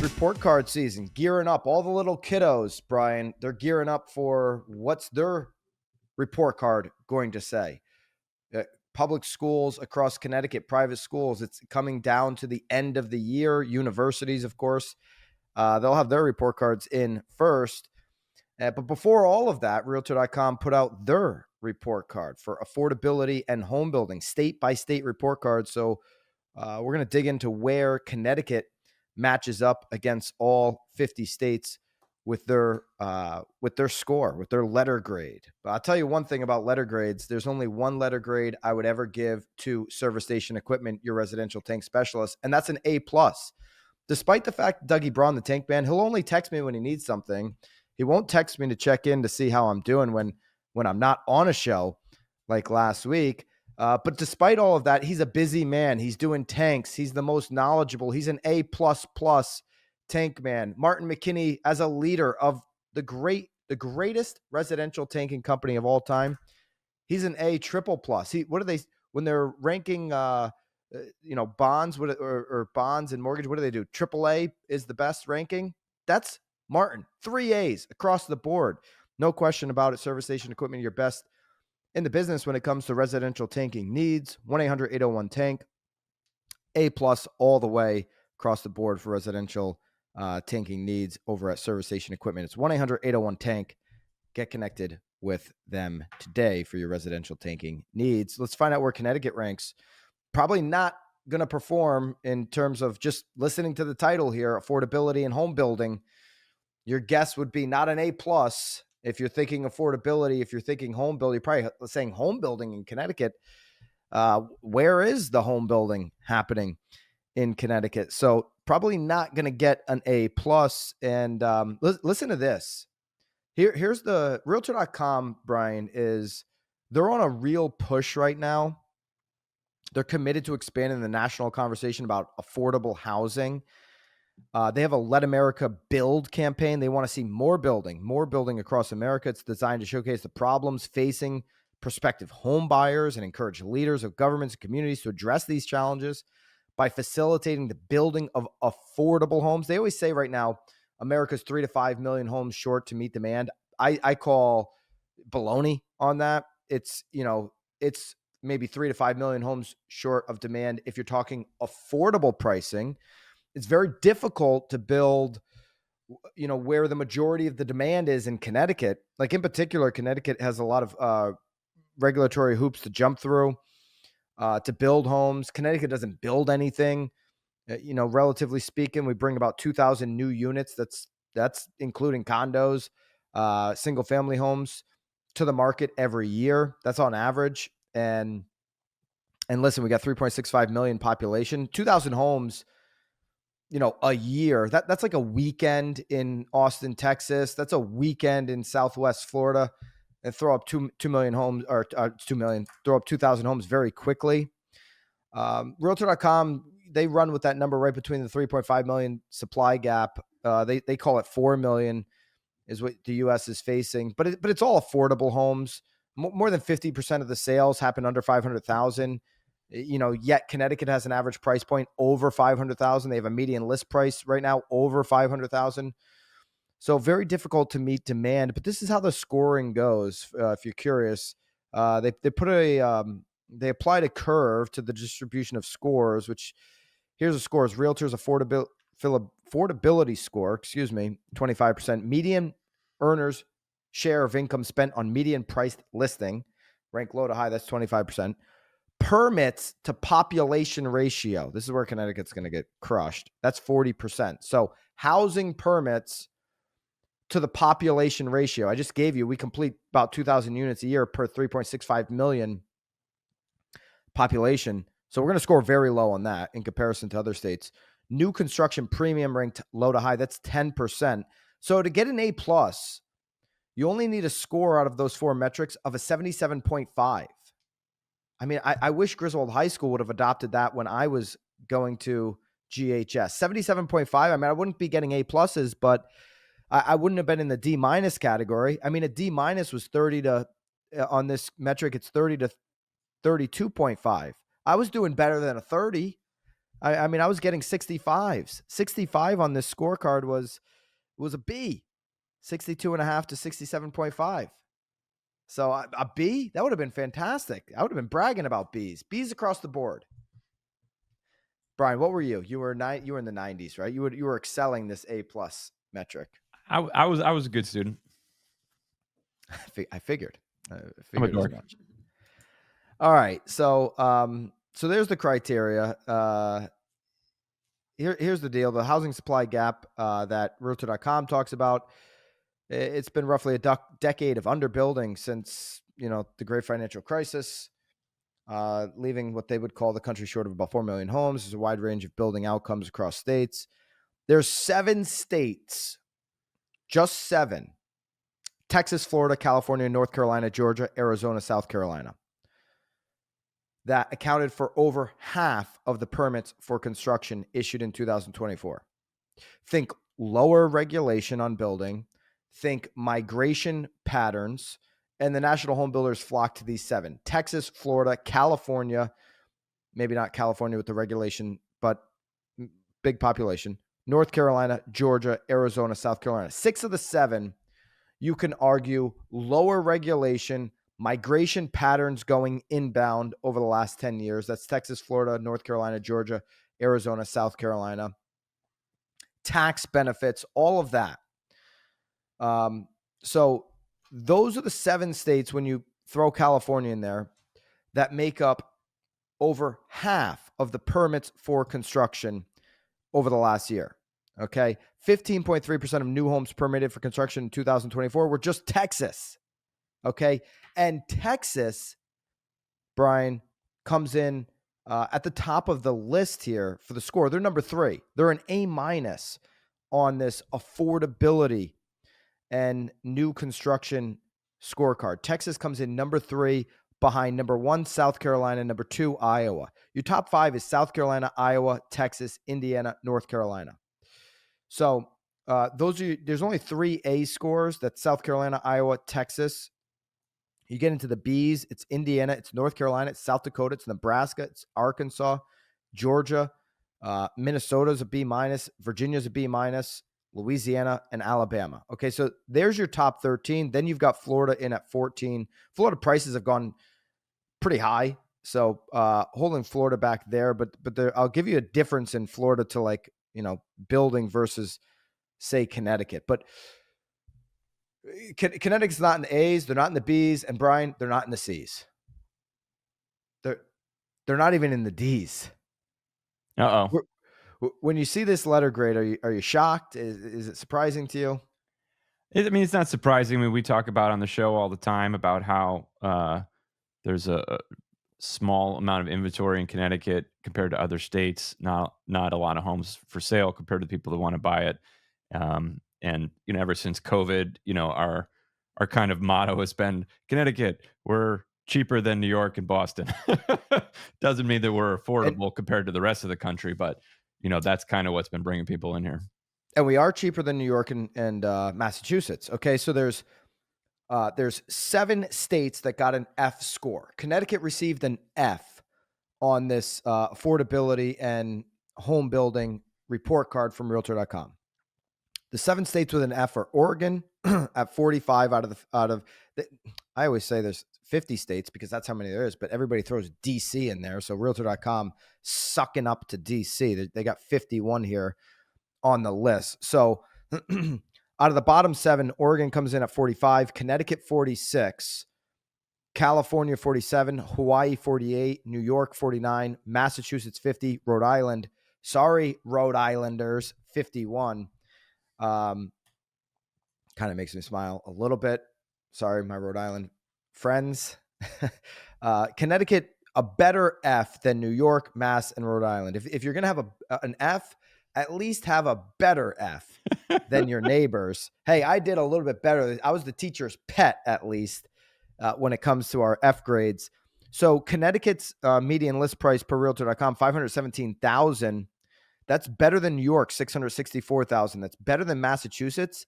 report card season, gearing up. All the little kiddos, Brian, they're gearing up for what's their report card going to say. Public schools across Connecticut, private schools, it's coming down to the end of the year. Universities, of course, they'll have their report cards in first. But before all of that, Realtor.com put out their report card for affordability and home building, state by state report card. So we're going to dig into where Connecticut matches up against all 50 states with their score, with their letter grade. But I'll tell you one thing about letter grades. There's only one letter grade I would ever give to Service Station Equipment, your residential tank specialist, and that's an A+. Despite the fact Dougie Braun, the tank man, he'll only text me when he needs something. He won't text me to check in to see how I'm doing when I'm not on a show like last week. But despite all of that, he's a busy man. He's doing tanks. He's the most knowledgeable. He's an A++ tank man. Martin McKinney, as a leader of the greatest residential tanking company of all time, he's an A++. What do they, when they're ranking bonds or bonds and mortgage, what do they do? AAA is the best ranking. That's Martin. 3 A's across the board. No question about it. Service Station Equipment, your best in the business when it comes to residential tanking needs. 1-800-801-TANK. A+ all the way across the board for residential tanking needs over at Service Station Equipment. It's 1-800-801-TANK. Get connected with them today for your residential tanking needs. Let's find out where Connecticut ranks. Probably not going to perform in terms of just listening to the title here, affordability and home building. Your guess would be not an A+. If you're thinking affordability, if you're thinking home building, you're probably saying home building in Connecticut. Where is the home building happening in Connecticut? So probably not going to get an A+. And listen to this. Here's the Realtor.com, Brian, they're on a real push right now. They're committed to expanding the national conversation about affordable housing. They have a Let America Build campaign. They want to see more building across America. It's designed to showcase the problems facing prospective home buyers and encourage leaders of governments and communities to address these challenges by facilitating the building of affordable homes. They always say right now, America's 3 to 5 million homes short to meet demand. I call baloney on that. It's maybe 3 to 5 million homes short of demand. If you're talking affordable pricing, it's very difficult to build, where the majority of the demand is in Connecticut. Like in particular, Connecticut has a lot of regulatory hoops to jump through to build homes. Connecticut doesn't build anything. Relatively speaking, we bring about 2,000 new units. That's including condos, single family homes to the market every year. That's on average. And listen, we got 3.65 million population, 2,000 homes, a year. That's like a weekend in Austin, Texas. That's a weekend in Southwest Florida. And throw up 2 million homes, or 2 million, throw up 2,000 homes very quickly. Realtor.com, they run with that number right between the 3.5 million supply gap. They call it 4 million is what the U.S. is facing, but it's all affordable homes. More than 50% of the sales happen under 500,000. Yet Connecticut has an average price point over 500,000. They have a median list price right now over 500,000. So very difficult to meet demand, but this is how the scoring goes. If you're curious, they applied a curve to the distribution of scores, which here's the scores. Realtors affordability score, 25%. Median earners share of income spent on median priced listing, rank low to high, that's 25%. Permits to population ratio, this is where Connecticut's going to get crushed. That's 40%. So housing permits to the population ratio, I just gave you, we complete about 2,000 units a year per 3.65 million population. So we're going to score very low on that in comparison to other states. New construction premium ranked low to high, that's 10%. So to get an A+, you only need a score out of those four metrics of a 77.5. I mean, I wish Griswold High School would have adopted that when I was going to GHS. 77.5, I mean, I wouldn't be getting A+, but I wouldn't have been in the D- category. I mean, a D- was 30 to, on this metric, it's 30 to 32.5. I was doing better than a 30. I mean, I was getting 65s. 65 on this scorecard was a B. 62.5 to 67.5. So a B, that would have been fantastic. I would have been bragging about B's. B's across the board. Brian, what were you? You were in the 90s, right? You were excelling this A+ metric. I was a good student. I figured. I'm a dork. As much. All right. So there's the criteria. Here's the deal. The housing supply gap that Realtor.com talks about, it's been roughly a decade of underbuilding since, the great financial crisis, leaving what they would call the country short of about 4 million homes. There's a wide range of building outcomes across states. There's 7 states, just 7, Texas, Florida, California, North Carolina, Georgia, Arizona, South Carolina, that accounted for over half of the permits for construction issued in 2024. Think lower regulation on building, think migration patterns, and the national home builders flock to these 7. Texas, Florida, California, maybe not California with the regulation, but big population, North Carolina, Georgia, Arizona, South Carolina. 6 of the 7, you can argue lower regulation, migration patterns going inbound over the last 10 years. That's Texas, Florida, North Carolina, Georgia, Arizona, South Carolina. Tax benefits, all of that. So those are the 7 states, when you throw California in there, that make up over half of the permits for construction over the last year. Okay. 15.3% of new homes permitted for construction in 2024 were just Texas. Okay. And Texas, Brian, comes in at the top of the list here for the score. They're number 3. They're an A- on this affordability and new construction scorecard. Texas comes in number 3 behind number 1, South Carolina, number 2, Iowa. Your top 5 is South Carolina, Iowa, Texas, Indiana, North Carolina. So there's only 3 A scores. That's South Carolina, Iowa, Texas. You get into the B's, it's Indiana, it's North Carolina, it's South Dakota, it's Nebraska, it's Arkansas, Georgia, Minnesota's a B-, Virginia's a B-, Louisiana, and Alabama. Okay, so there's your top 13. Then you've got Florida in at 14. Florida prices have gone pretty high, so holding Florida back there. But I'll give you a difference in Florida to building versus, say, Connecticut. But Connecticut's not in the A's, they're not in the B's, and Brian, they're not in the C's. They're not even in the D's. Uh-oh. When you see this letter grade, are you shocked? Is it surprising to you? It's not surprising. I mean, we talk about on the show all the time about how there's a small amount of inventory in Connecticut compared to other states. Not a lot of homes for sale compared to people that want to buy it. And ever since COVID, our kind of motto has been Connecticut, we're cheaper than New York and Boston. Doesn't mean that we're affordable compared to the rest of the country, but that's kind of what's been bringing people in here. And we are cheaper than New York and Massachusetts. Okay, so there's 7 states that got an F score. Connecticut received an F on this affordability and home building report card from Realtor.com. The 7 states with an F are Oregon at 45 out of the, I always say there's 50 states because that's how many there is, but everybody throws DC in there. So Realtor.com sucking up to DC. They got 51 here on the list. So out of the bottom 7, Oregon comes in at 45, Connecticut 46, California 47, Hawaii 48, New York 49, Massachusetts 50, Rhode Island, sorry, Rhode Islanders, 51. Kind of makes me smile a little bit. Sorry, my Rhode Island friends. Connecticut, a better F than New York, Mass, and Rhode Island. If you're going to have an F, at least have a better F than your neighbors. Hey, I did a little bit better. I was the teacher's pet, at least, when it comes to our F grades. So Connecticut's median list price per Realtor.com, $517,000. That's better than New York, $664,000. That's better than Massachusetts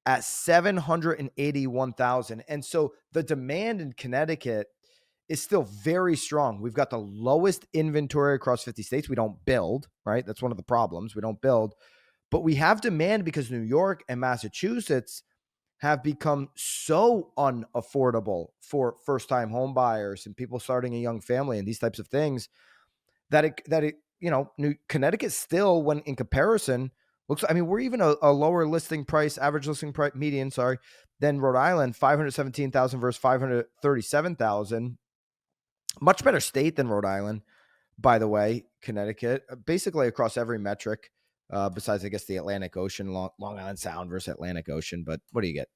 at $781,000. And so the demand in Connecticut is still very strong. We've got the lowest inventory across 50 states. We don't build, right? That's one of the problems. We don't build, but we have demand because New York and Massachusetts have become so unaffordable for first-time home buyers and people starting a young family and these types of things that it New Connecticut still, when in comparison, looks. I mean, we're even a lower listing price, average listing price, median, sorry, than Rhode Island, 517,000 versus 537,000. Much better state than Rhode Island, by the way. Connecticut, basically across every metric, besides I guess the Atlantic Ocean, Long Island Sound versus Atlantic Ocean. But what do you get?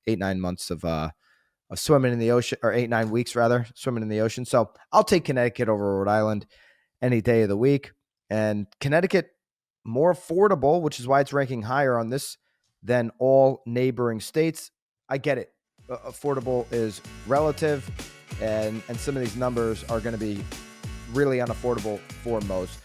8-9 months of swimming in the ocean, or 8-9 weeks rather, swimming in the ocean. So I'll take Connecticut over Rhode Island any day of the week. And Connecticut, more affordable, which is why it's ranking higher on this than all neighboring states. I get it. Affordable is relative, and some of these numbers are going to be really unaffordable for most.